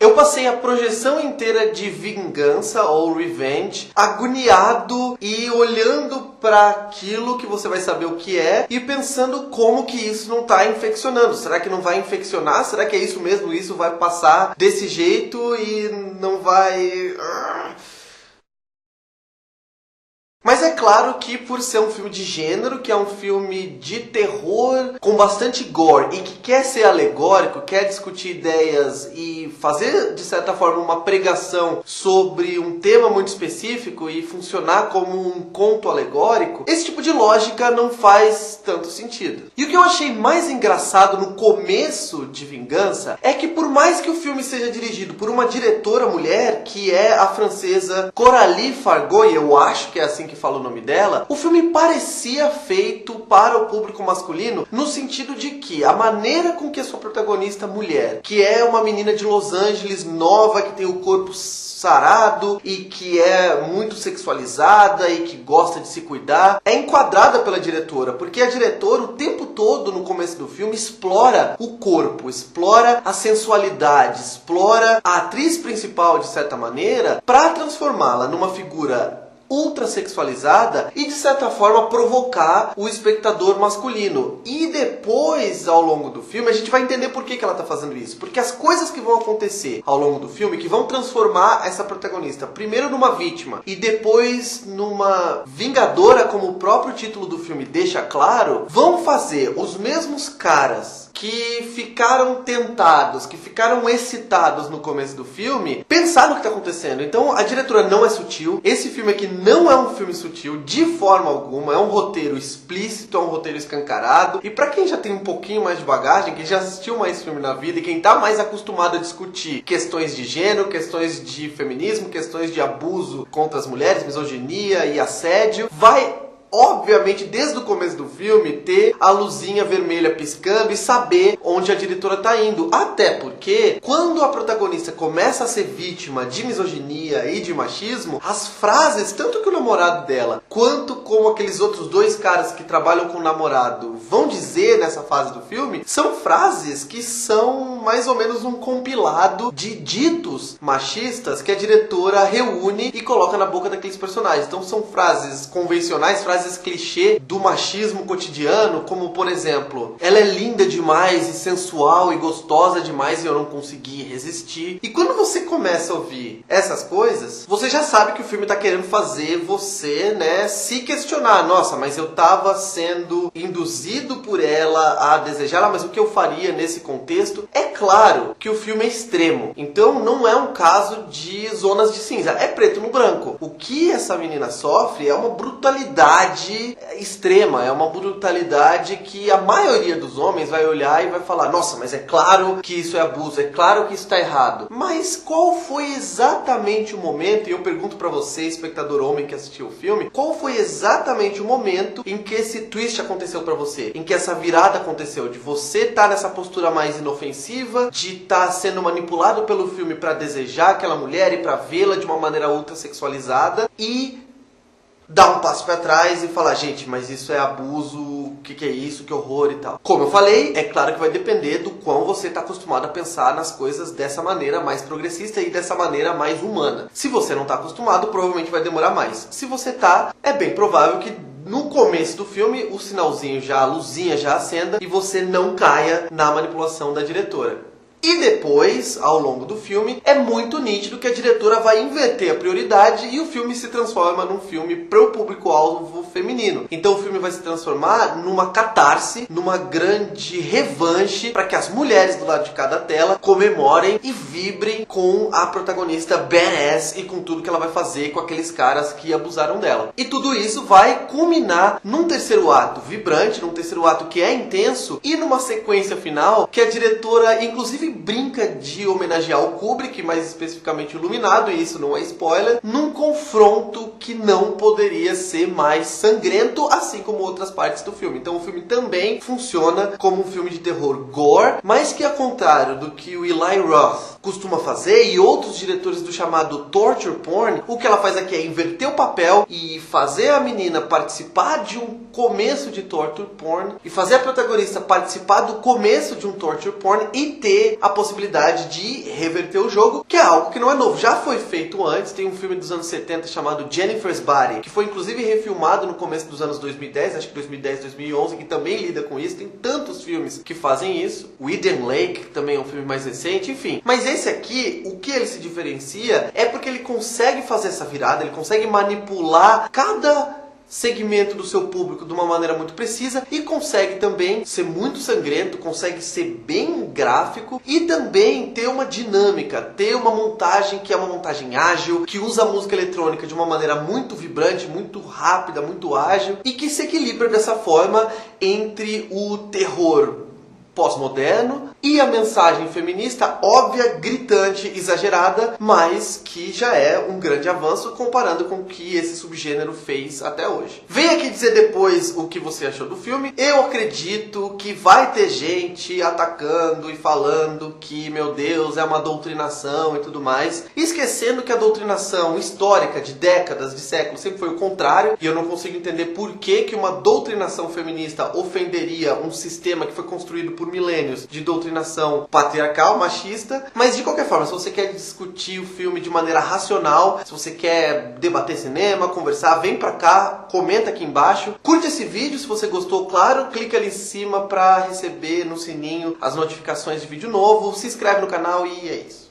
Eu passei a projeção inteira de Vingança ou Revenge agoniado e olhando para aquilo que você vai saber o que é e pensando como que isso não está infeccionando. Será que não vai infeccionar? Será que é isso mesmo? Isso vai passar desse jeito e não vai... Mas é claro que por ser um filme de gênero, que é um filme de terror com bastante gore e que quer ser alegórico, quer discutir ideias e fazer de certa forma uma pregação sobre um tema muito específico e funcionar como um conto alegórico, esse tipo de lógica não faz tanto sentido. E o que eu achei mais engraçado no começo de Vingança é que por mais que o filme seja dirigido por uma diretora mulher, que é a francesa Coralie Fargo, e eu acho que é assim que fala o nome dela, o filme parecia feito para o público masculino no sentido de que a maneira com que a sua protagonista mulher, que é uma menina de Los Angeles nova, que tem o corpo sarado e que é muito sexualizada e que gosta de se cuidar, é enquadrada pela diretora, porque a diretora o tempo todo no começo do filme explora o corpo, explora a sensualidade, explora a atriz principal de certa maneira para transformá-la numa figura ultra sexualizada e de certa forma provocar o espectador masculino. E depois, ao longo do filme, a gente vai entender por que ela está fazendo isso. Porque as coisas que vão acontecer ao longo do filme, que vão transformar essa protagonista primeiro numa vítima e depois numa vingadora, como o próprio título do filme deixa claro, vão fazer os mesmos caras que ficaram tentados, que ficaram excitados no começo do filme, pensar no que está acontecendo. Então a diretora não é sutil. Esse filme aqui não é um filme sutil de forma alguma. É um roteiro explícito, é um roteiro escancarado. E para quem já tem um pouquinho mais de bagagem, quem já assistiu mais filme na vida e quem está mais acostumado a discutir questões de gênero, questões de feminismo, questões de abuso contra as mulheres, misoginia e assédio, vai obviamente, desde o começo do filme, ter a luzinha vermelha piscando e saber onde a diretora está indo. Até porque, quando a protagonista começa a ser vítima de misoginia e de machismo, as frases, tanto que o namorado dela, quanto como aqueles outros dois caras que trabalham com o namorado vão dizer nessa fase do filme, são frases que são mais ou menos um compilado de ditos machistas que a diretora reúne e coloca na boca daqueles personagens. Então são frases convencionais, frases clichê do machismo cotidiano, como por exemplo, ela é linda demais e sensual e gostosa demais e eu não consegui resistir. E quando você começa a ouvir essas coisas, você já sabe que o filme está querendo fazer você, se questionar. Nossa, mas eu estava sendo induzido por ela a desejá-la, mas o que eu faria nesse contexto? É claro que o filme é extremo, então não é um caso de zonas de cinza, é preto no branco. O que essa menina sofre é uma brutalidade extrema, é uma brutalidade que a maioria dos homens vai olhar e vai falar: nossa, mas é claro que isso é abuso, é claro que isso está errado. Mas qual foi exatamente o momento, e eu pergunto para você, espectador homem que assistiu o filme, qual foi exatamente o momento em que esse twist aconteceu para você? Em que essa virada aconteceu? De você estar nessa postura mais inofensiva, de estar sendo manipulado pelo filme para desejar aquela mulher e para vê-la de uma maneira ultra sexualizada e dar um passo para trás e falar: gente, mas isso é abuso, o que é isso, que horror e tal. Como eu falei, é claro que vai depender do quão você está acostumado a pensar nas coisas dessa maneira mais progressista e dessa maneira mais humana. Se você não está acostumado, provavelmente vai demorar mais. Se você tá, é bem provável que no começo do filme o sinalzinho a luzinha já acenda e você não caia na manipulação da diretora. E depois, ao longo do filme, é muito nítido que a diretora vai inverter a prioridade e o filme se transforma num filme para o público-alvo feminino. Então o filme vai se transformar numa catarse, numa grande revanche para que as mulheres do lado de cada tela comemorem e vibrem com a protagonista badass e com tudo que ela vai fazer com aqueles caras que abusaram dela. E tudo isso vai culminar num terceiro ato vibrante, num terceiro ato que é intenso e numa sequência final que a diretora, inclusive, brinca de homenagear o Kubrick, mais especificamente o Iluminado, e isso não é spoiler, num confronto que não poderia ser mais sangrento, assim como outras partes do filme. Então o filme também funciona como um filme de terror gore, mas que, ao contrário do que o Eli Roth costuma fazer e outros diretores do chamado torture porn, o que ela faz aqui é inverter o papel e fazer a menina participar de um começo de torture porn e fazer a protagonista participar do começo de um torture porn e ter ter a possibilidade de reverter o jogo, que é algo que não é novo, já foi feito antes. Tem um filme dos anos 70 chamado Jennifer's Body, que foi inclusive refilmado no começo dos anos 2010, acho que 2010, 2011, que também lida com isso. Tem tantos filmes que fazem isso. O Eden Lake, que também é um filme mais recente, enfim. Mas esse aqui, o que ele se diferencia é porque ele consegue fazer essa virada, ele consegue manipular cada segmento do seu público de uma maneira muito precisa e consegue também ser muito sangrento, consegue ser bem gráfico e também ter uma dinâmica, ter uma montagem que é uma montagem ágil, que usa a música eletrônica de uma maneira muito vibrante, muito rápida, muito ágil e que se equilibra dessa forma entre o terror pós-moderno e a mensagem feminista óbvia, gritante, exagerada, mas que já é um grande avanço comparando com o que esse subgênero fez até hoje. Venha aqui dizer depois o que você achou do filme. Eu acredito que vai ter gente atacando e falando que, meu Deus, é uma doutrinação e tudo mais, esquecendo que a doutrinação histórica de décadas, de séculos, sempre foi o contrário, e eu não consigo entender por que uma doutrinação feminista ofenderia um sistema que foi construído por milênios de doutrinação patriarcal, machista. Mas de qualquer forma, se você quer discutir o filme de maneira racional, se você quer debater cinema, conversar, vem pra cá, comenta aqui embaixo, curte esse vídeo se você gostou, claro, clica ali em cima pra receber no sininho as notificações de vídeo novo, se inscreve no canal e é isso.